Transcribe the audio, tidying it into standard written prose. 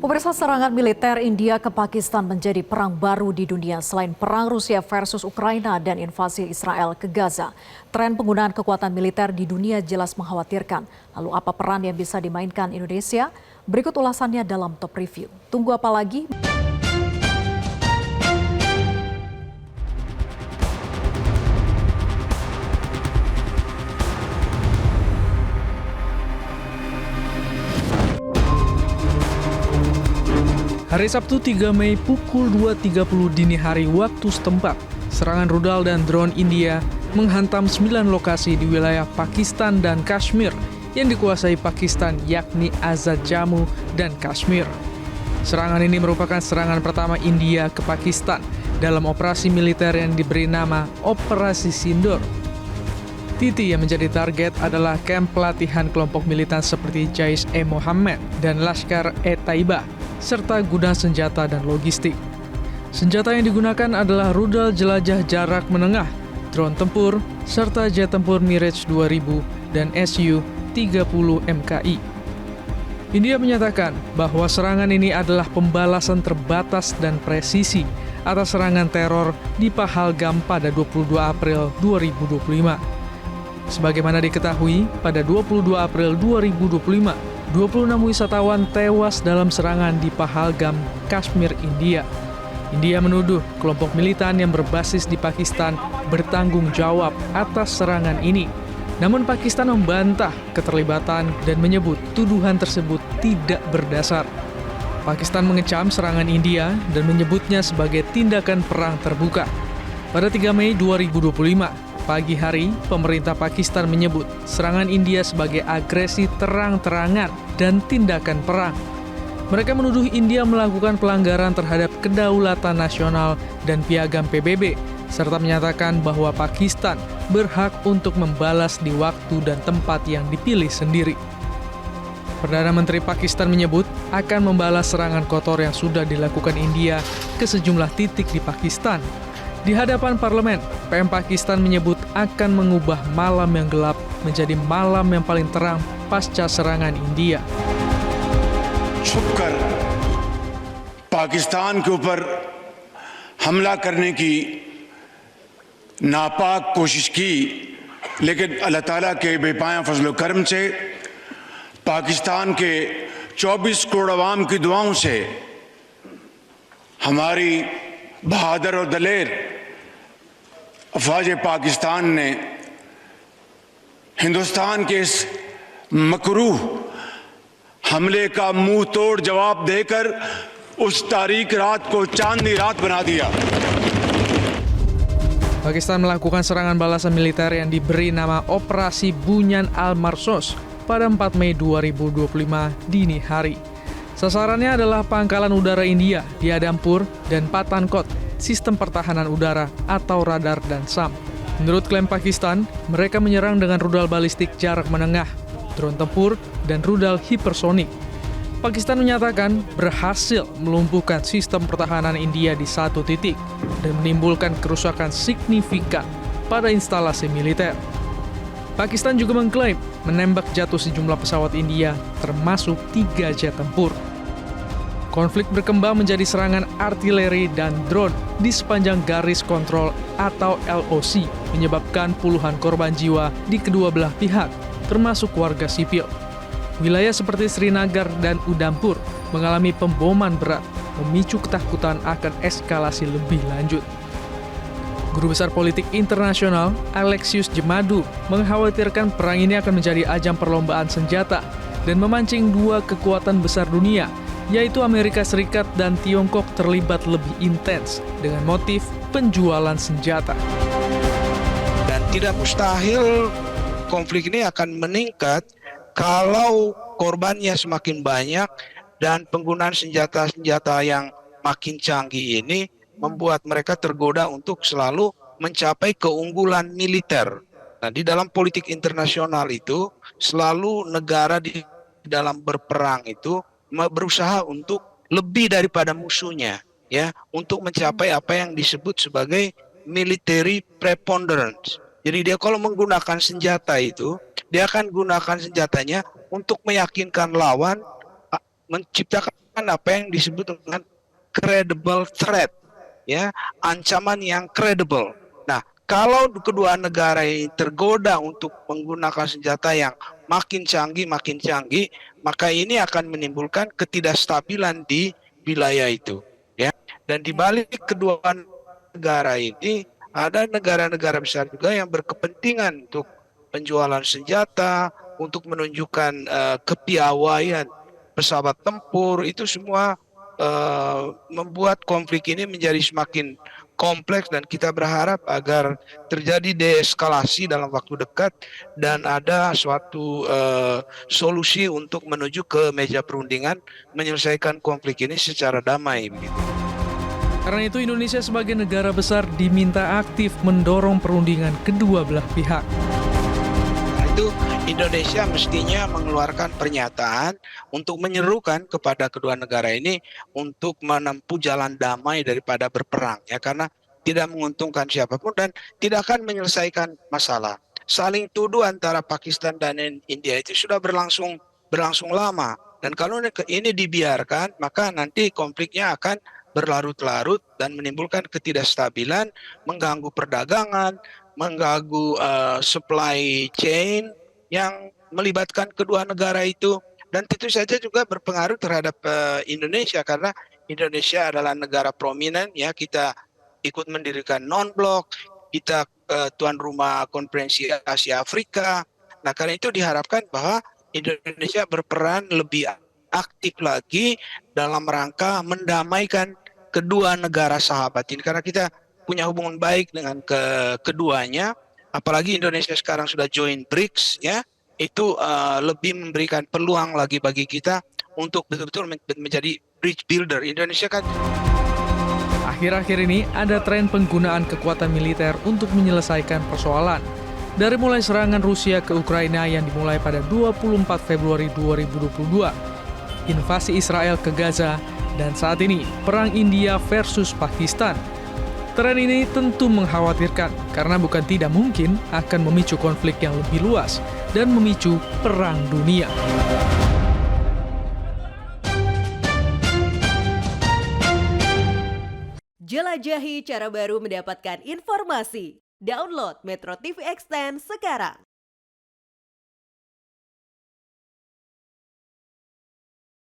Pemirsa, serangan militer India ke Pakistan menjadi perang baru di dunia selain perang Rusia versus Ukraina dan invasi Israel ke Gaza. Tren penggunaan kekuatan militer di dunia jelas mengkhawatirkan. Lalu apa peran yang bisa dimainkan Indonesia? Berikut ulasannya dalam Top Review. Tunggu apa lagi? Hari Sabtu 3 Mei pukul 2.30 dini hari waktu setempat, serangan rudal dan drone India menghantam 9 lokasi di wilayah Pakistan dan Kashmir yang dikuasai Pakistan, yakni Azad Jammu dan Kashmir. Serangan ini merupakan serangan pertama India ke Pakistan dalam operasi militer yang diberi nama Operasi Sindoor. Titik yang menjadi target adalah kamp pelatihan kelompok militan seperti Jaish-e-Mohammed dan Lashkar-e-Taiba, serta gudang senjata dan logistik. Senjata yang digunakan adalah rudal jelajah jarak menengah, drone tempur, serta jet tempur Mirage 2000 dan Su-30 MKI. India menyatakan bahwa serangan ini adalah pembalasan terbatas dan presisi atas serangan teror di Pahalgam pada 22 April 2025. Sebagaimana diketahui, pada 22 April 2025, 26 wisatawan tewas dalam serangan di Pahalgam, Kashmir, India. India menuduh kelompok militan yang berbasis di Pakistan bertanggung jawab atas serangan ini. Namun Pakistan membantah keterlibatan dan menyebut tuduhan tersebut tidak berdasar. Pakistan mengecam serangan India dan menyebutnya sebagai tindakan perang terbuka. Pada 3 Mei 2025, pagi hari, pemerintah Pakistan menyebut serangan India sebagai agresi terang-terangan dan tindakan perang. Mereka menuduh India melakukan pelanggaran terhadap kedaulatan nasional dan piagam PBB, serta menyatakan bahwa Pakistan berhak untuk membalas di waktu dan tempat yang dipilih sendiri. Perdana Menteri Pakistan menyebut akan membalas serangan kotor yang sudah dilakukan India ke sejumlah titik di Pakistan. Di hadapan parlemen, PM Pakistan menyebut akan mengubah malam yang gelap menjadi malam yang paling terang pasca serangan India. छुपकर पाकिस्तान के ऊपर हमला करने की नापाक कोशिश की, लेकिन अल्लाह ताला के बेपाया फजल करम से पाकिस्तान के 24 करोड़ अवाम की दुआओं से हमारी बहादुर और दलेर अफवाज पाकिस्तान ने हिंदुस्तान के इस मकरूह हमले का मुंह तोड़ जवाब देकर उस तारीख रात को चांदनी रात बना दिया. Pakistan melakukan serangan balasan militer yang diberi nama Operasi Bunyan Al-Marsos pada 4 Mei 2025 dini hari. Sasarannya adalah pangkalan udara India di Adampur dan Patankot, sistem pertahanan udara atau radar dan SAM. Menurut klaim Pakistan, mereka menyerang dengan rudal balistik jarak menengah, drone tempur, dan rudal hipersonik. Pakistan menyatakan berhasil melumpuhkan sistem pertahanan India di satu titik dan menimbulkan kerusakan signifikan pada instalasi militer. Pakistan juga mengklaim menembak jatuh sejumlah pesawat India, termasuk 3 jet tempur. Konflik berkembang menjadi serangan artileri dan drone di sepanjang garis kontrol atau LOC, menyebabkan puluhan korban jiwa di kedua belah pihak, termasuk warga sipil. Wilayah seperti Srinagar dan Udhampur mengalami pemboman berat, memicu ketakutan akan eskalasi lebih lanjut. Guru Besar Politik Internasional Alexius Jemadu mengkhawatirkan perang ini akan menjadi ajang perlombaan senjata dan memancing dua kekuatan besar dunia, yaitu Amerika Serikat dan Tiongkok terlibat lebih intens dengan motif penjualan senjata. Dan tidak mustahil konflik ini akan meningkat kalau korbannya semakin banyak dan penggunaan senjata-senjata yang makin canggih ini membuat mereka tergoda untuk selalu mencapai keunggulan militer. Nah, di dalam politik internasional itu selalu negara di dalam berperang itu berusaha untuk lebih daripada musuhnya, ya, untuk mencapai apa yang disebut sebagai military preponderance. Jadi dia kalau menggunakan senjata itu, dia akan gunakan senjatanya untuk meyakinkan lawan, menciptakan apa yang disebut dengan credible threat, ya, ancaman yang credible. Nah, kalau kedua negara ini tergoda untuk menggunakan senjata yang makin canggih, maka ini akan menimbulkan ketidakstabilan di wilayah itu, ya. Dan di balik kedua negara ini ada negara-negara besar juga yang berkepentingan untuk penjualan senjata, untuk menunjukkan kepiawaian pesawat tempur. Itu semua membuat konflik ini menjadi semakin kompleks, dan kita berharap agar terjadi deeskalasi dalam waktu dekat dan ada suatu solusi untuk menuju ke meja perundingan menyelesaikan konflik ini secara damai begitu. Karena itu Indonesia sebagai negara besar diminta aktif mendorong perundingan kedua belah pihak. Itu Indonesia mestinya mengeluarkan pernyataan untuk menyerukan kepada kedua negara ini untuk menempuh jalan damai daripada berperang, ya, karena tidak menguntungkan siapapun dan tidak akan menyelesaikan masalah. Saling tuduh antara Pakistan dan India itu sudah berlangsung lama, dan kalau ini dibiarkan maka nanti konfliknya akan berlarut-larut dan menimbulkan ketidakstabilan, mengganggu perdagangan, mengganggu supply chain yang melibatkan kedua negara itu, dan tentu saja juga berpengaruh terhadap Indonesia, karena Indonesia adalah negara prominent, ya, kita ikut mendirikan non-blok, kita tuan rumah konferensi Asia Afrika. Nah, karena itu diharapkan bahwa Indonesia berperan lebih aktif lagi dalam rangka mendamaikan kedua negara sahabat ini, karena kita punya hubungan baik dengan keduanya, apalagi Indonesia sekarang sudah join BRICS, ya, itu lebih memberikan peluang lagi bagi kita untuk betul-betul menjadi bridge builder. Indonesia kan Akhir-akhir ini ada tren penggunaan kekuatan militer untuk menyelesaikan persoalan. Dari mulai serangan Rusia ke Ukraina yang dimulai pada 24 Februari 2022, invasi Israel ke Gaza, dan saat ini perang India versus Pakistan. Tren ini tentu mengkhawatirkan karena bukan tidak mungkin akan memicu konflik yang lebih luas dan memicu perang dunia. Jelajahi cara baru mendapatkan informasi. Download Metro TV Extend sekarang.